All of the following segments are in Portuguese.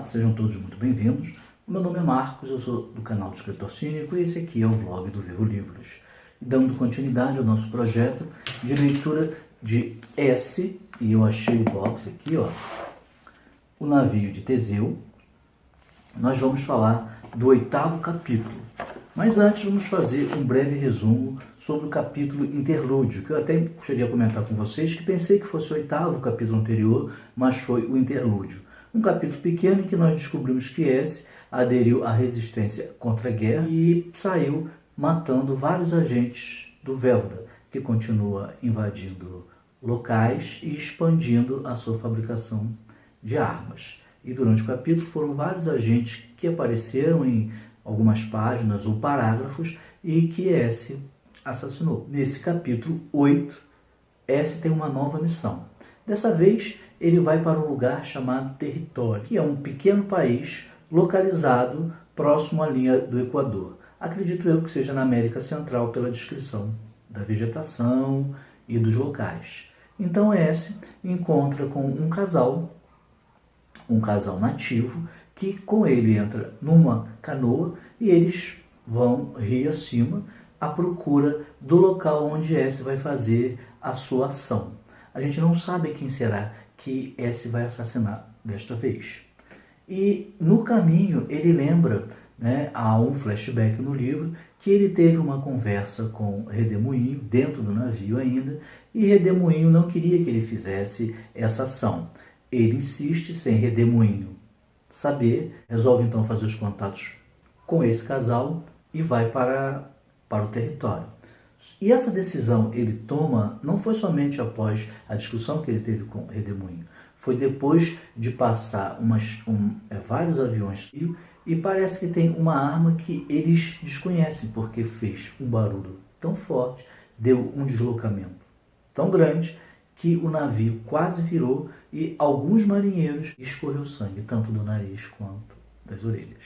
sejam todos muito bem-vindos. O meu nome é Marcos, eu sou do canal do Escritor Cínico e esse aqui é o vlog do Vivo Livros. Dando continuidade ao nosso projeto de leitura de S, e eu achei o box aqui, ó, O Navio de Teseu. Nós vamos falar do 8º capítulo. Mas antes vamos fazer um breve resumo sobre o capítulo interlúdio, que eu até cheguei a comentar com vocês, que pensei que fosse o 8º capítulo anterior, mas foi o interlúdio. Um capítulo pequeno em que nós descobrimos que S aderiu à resistência contra a guerra e saiu matando vários agentes do Vélvoda, que continua invadindo locais e expandindo a sua fabricação de armas. E durante o capítulo foram vários agentes que apareceram em algumas páginas ou parágrafos e que S assassinou. Nesse capítulo 8, S tem uma nova missão. Dessa vez, ele vai para um lugar chamado Território, que é um pequeno país localizado próximo à linha do Equador. Acredito eu que seja na América Central pela descrição da vegetação e dos locais. Então S encontra com um casal nativo, que com ele entra numa canoa e eles vão rio acima à procura do local onde S vai fazer a sua ação. A gente não sabe quem será que S vai assassinar desta vez. E no caminho ele lembra, há um flashback no livro, que ele teve uma conversa com Redemoinho, dentro do navio ainda, e Redemoinho não queria que ele fizesse essa ação. Ele insiste sem Redemoinho saber, resolve então fazer os contatos com esse casal e vai para o território. E essa decisão ele toma não foi somente após a discussão que ele teve com Redemoinho, foi depois de passar vários aviões e parece que tem uma arma que eles desconhecem, porque fez um barulho tão forte, deu um deslocamento tão grande que o navio quase virou e alguns marinheiros escorreu sangue, tanto do nariz quanto das orelhas.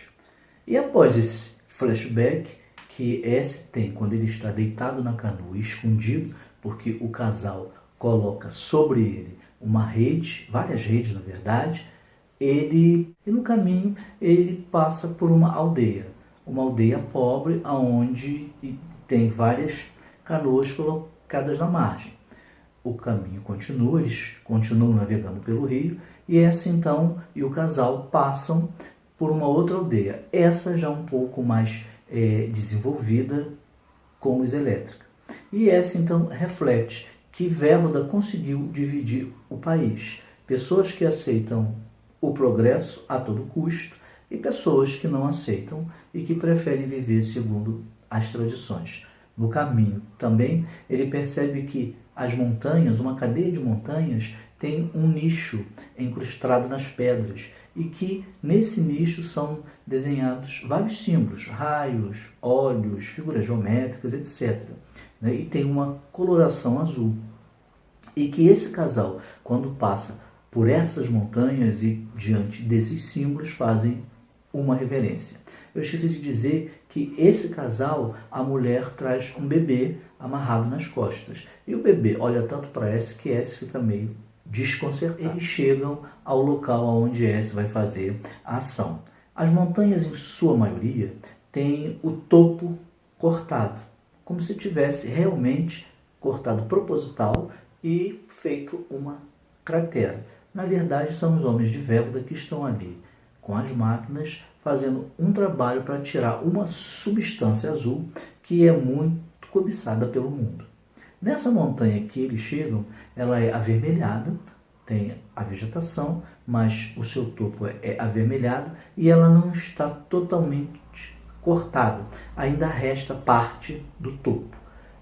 E após esse flashback que S tem quando ele está deitado na canoa, escondido, porque o casal coloca sobre ele uma rede, várias redes na verdade, e no caminho ele passa por uma aldeia pobre, onde tem várias canoas colocadas na margem. O caminho continua, eles continuam navegando pelo rio, e essa então e o casal passam por uma outra aldeia, essa já um pouco mais desenvolvida com luz elétrica. E essa então reflete que Vélvoda conseguiu dividir o país. Pessoas que aceitam o progresso a todo custo e pessoas que não aceitam e que preferem viver segundo as tradições. No caminho também ele percebe que as montanhas, uma cadeia de montanhas, tem um nicho incrustado nas pedras e que nesse nicho são desenhados vários símbolos, raios, olhos, figuras geométricas, etc. E tem uma coloração azul. E que esse casal, quando passa por essas montanhas e diante desses símbolos, fazem uma reverência. Eu esqueci de dizer que esse casal, a mulher traz um bebê amarrado nas costas. E o bebê olha tanto para S que S fica meio desconcertado. Eles chegam ao local onde S vai fazer a ação. As montanhas, em sua maioria, têm o topo cortado, como se tivesse realmente cortado proposital e feito uma cratera. Na verdade, são os homens de Vélvoda que estão ali, com as máquinas, fazendo um trabalho para tirar uma substância azul que é muito cobiçada pelo mundo. Nessa montanha que eles chegam, ela é avermelhada, tem a vegetação, mas o seu topo é avermelhado e ela não está totalmente cortada. Ainda resta parte do topo.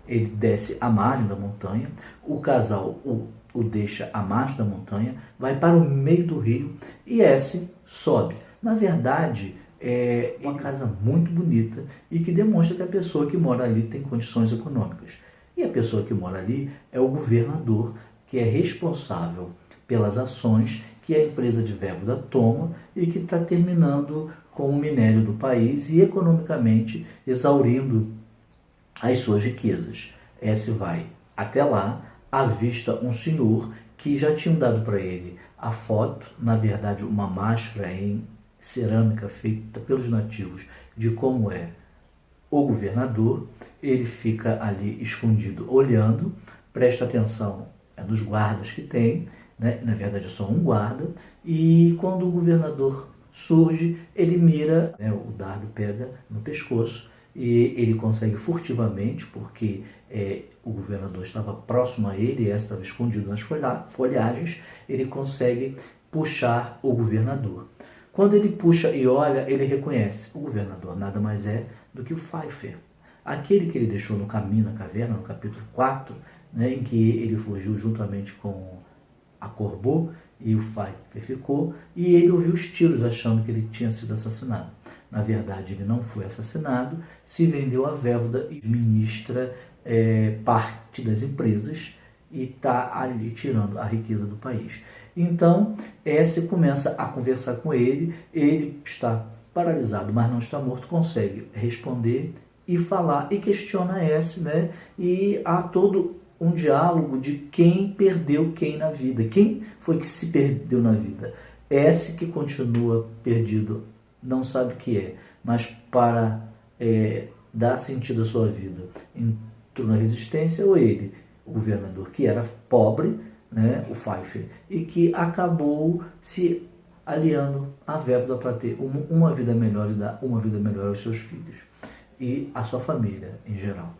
Ele desce à margem da montanha, o casal o deixa à margem da montanha, vai para o meio do rio e S sobe. Na verdade, é uma casa muito bonita e que demonstra que a pessoa que mora ali tem condições econômicas. E a pessoa que mora ali é o governador, que é responsável pelas ações que a empresa de Vélvoda toma e que está terminando com o minério do país e economicamente exaurindo as suas riquezas. S vai até lá, avista um senhor que já tinham dado para ele a foto, na verdade uma máscara em cerâmica feita pelos nativos de como é o governador. Ele fica ali escondido olhando, presta atenção nos guardas que tem, né? Na verdade é só um guarda, e quando o governador surge, ele mira, né? O dardo pega no pescoço e ele consegue furtivamente, porque o governador estava próximo a ele e estava escondido nas folhagens, ele consegue puxar o governador. Quando ele puxa e olha, ele reconhece, o governador nada mais é do que o Pfeiffer, aquele que ele deixou no caminho, na caverna, no capítulo 4, né, em que ele fugiu juntamente com a Corbeau e o Pfeiffer ficou, e ele ouviu os tiros achando que ele tinha sido assassinado. Na verdade, ele não foi assassinado, se vendeu à Vévoda e administra parte das empresas e está ali tirando a riqueza do país. Então, S começa a conversar com ele, ele está paralisado, mas não está morto, consegue responder e falar, e questiona S, né? E há todo um diálogo de quem perdeu quem na vida, quem foi que se perdeu na vida. S que continua perdido, não sabe o que é, mas para dar sentido à sua vida, entrou na resistência, ou ele, o governador, que era pobre, né, o Pfeiffer, e que acabou se aliando à Vévoda para ter uma vida melhor e dar uma vida melhor aos seus filhos e à sua família em geral.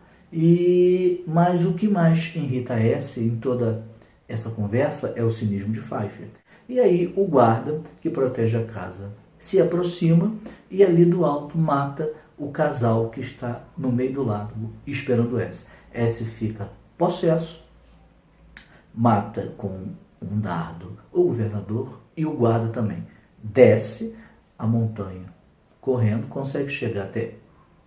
Mas o que mais irrita S em toda essa conversa é o cinismo de Pfeiffer. E aí o guarda que protege a casa se aproxima e ali do alto mata o casal que está no meio do lago esperando S. S fica possesso, mata com um dardo o governador e o guarda também. Desce a montanha correndo, consegue chegar até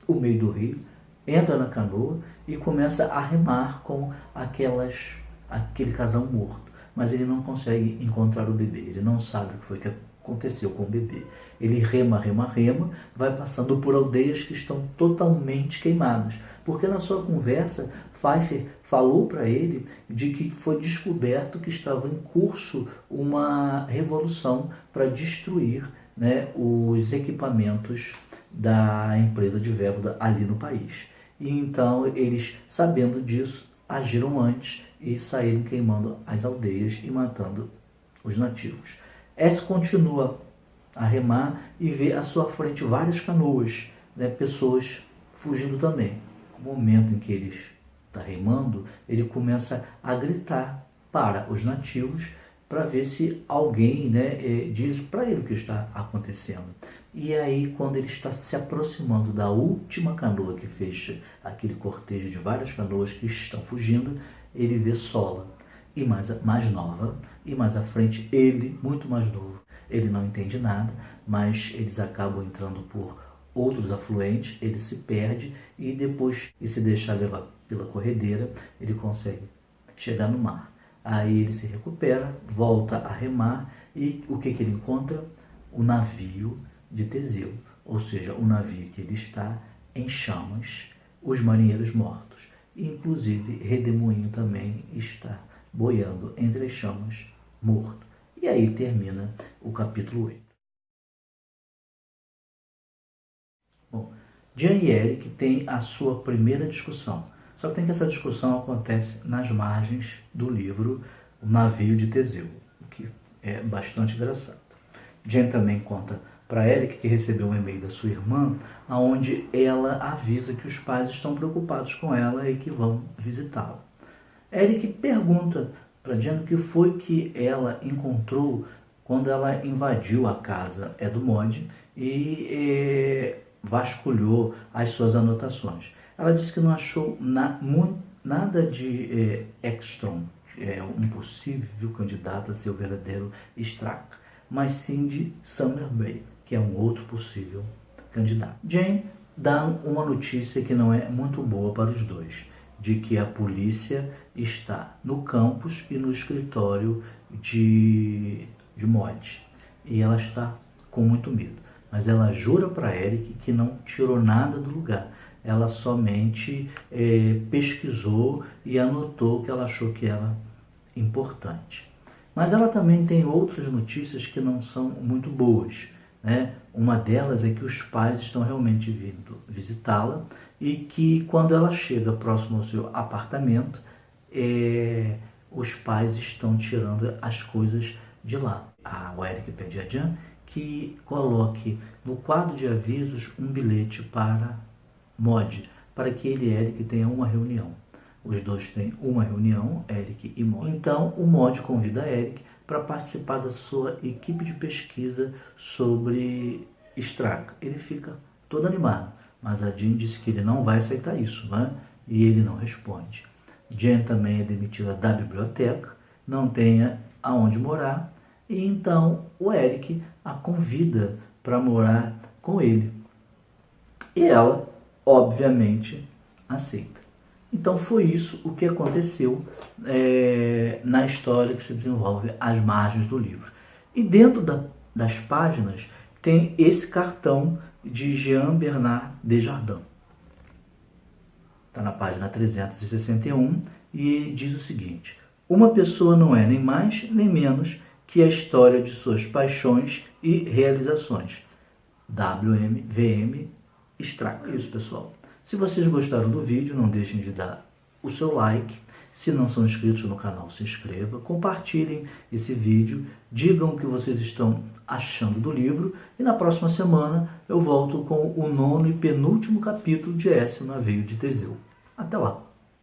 o meio do rio, entra na canoa e começa a remar com aquele casal morto. Mas ele não consegue encontrar o bebê, ele não sabe o que foi que aconteceu com o bebê. Ele rema, vai passando por aldeias que estão totalmente queimadas, porque na sua conversa Pfeiffer falou para ele de que foi descoberto que estava em curso uma revolução para destruir, né, os equipamentos da empresa de Vévoda ali no país. E então eles, sabendo disso, agiram antes e saíram queimando as aldeias e matando os nativos. S continua a remar e vê à sua frente várias canoas, né, pessoas fugindo também. No momento em que ele está remando, ele começa a gritar para os nativos para ver se alguém, né, diz para ele o que está acontecendo. E aí, quando ele está se aproximando da última canoa que fecha aquele cortejo de várias canoas que estão fugindo, ele vê Sola, e mais nova, e mais à frente ele, muito mais novo. Ele não entende nada, mas eles acabam entrando por outros afluentes, ele se perde e depois de se deixar levar pela corredeira, ele consegue chegar no mar. Aí ele se recupera, volta a remar e o que ele encontra? O navio de Teseu, ou seja, o navio que ele está em chamas, os marinheiros mortos. Inclusive Redemoinho também está boiando entre as chamas, morto. E aí termina o capítulo 8. Bom, Jean e Eric têm a sua primeira discussão. Só que essa discussão acontece nas margens do livro O Navio de Teseu, o que é bastante engraçado. Jean também conta para Eric que recebeu um e-mail da sua irmã, onde ela avisa que os pais estão preocupados com ela e que vão visitá-la. Eric pergunta para Jean o que foi que ela encontrou quando ela invadiu a casa Edmond e vasculhou as suas anotações. Ela disse que não achou nada de Ekstrom, um possível candidato a ser o verdadeiro Strack, mas sim de Summerbay, que é um outro possível candidato. Jane dá uma notícia que não é muito boa para os dois, de que a polícia está no campus e no escritório de Mod, e ela está com muito medo. Mas ela jura para Eric que não tirou nada do lugar. Ela somente pesquisou e anotou o que ela achou que era importante. Mas ela também tem outras notícias que não são muito boas. né? Uma delas é que os pais estão realmente vindo visitá-la e que quando ela chega próximo ao seu apartamento, os pais estão tirando as coisas de lá. O Eric pede a Jan que coloque no quadro de avisos um bilhete para Mod, para que ele e Eric tenham uma reunião. Os dois têm uma reunião, Eric e Mod. Então o Mod convida Eric para participar da sua equipe de pesquisa sobre Strack. Ele fica todo animado, mas a Jean disse que ele não vai aceitar isso, né? E ele não responde. Jen também é demitida da biblioteca, não tem aonde morar, e então o Eric a convida para morar com ele. E ela, obviamente, aceita. Então foi isso o que aconteceu na história que se desenvolve às margens do livro. E dentro das páginas tem esse cartão de Jean Bernard Desjardins. Está na página 361 e diz o seguinte: uma pessoa não é nem mais nem menos que a história de suas paixões e realizações. WM Strack. É isso, pessoal. Se vocês gostaram do vídeo, não deixem de dar o seu like. Se não são inscritos no canal, se inscreva. Compartilhem esse vídeo. Digam o que vocês estão achando do livro. E na próxima semana eu volto com o 9º e penúltimo capítulo de S, o Navio de Teseu. Até lá!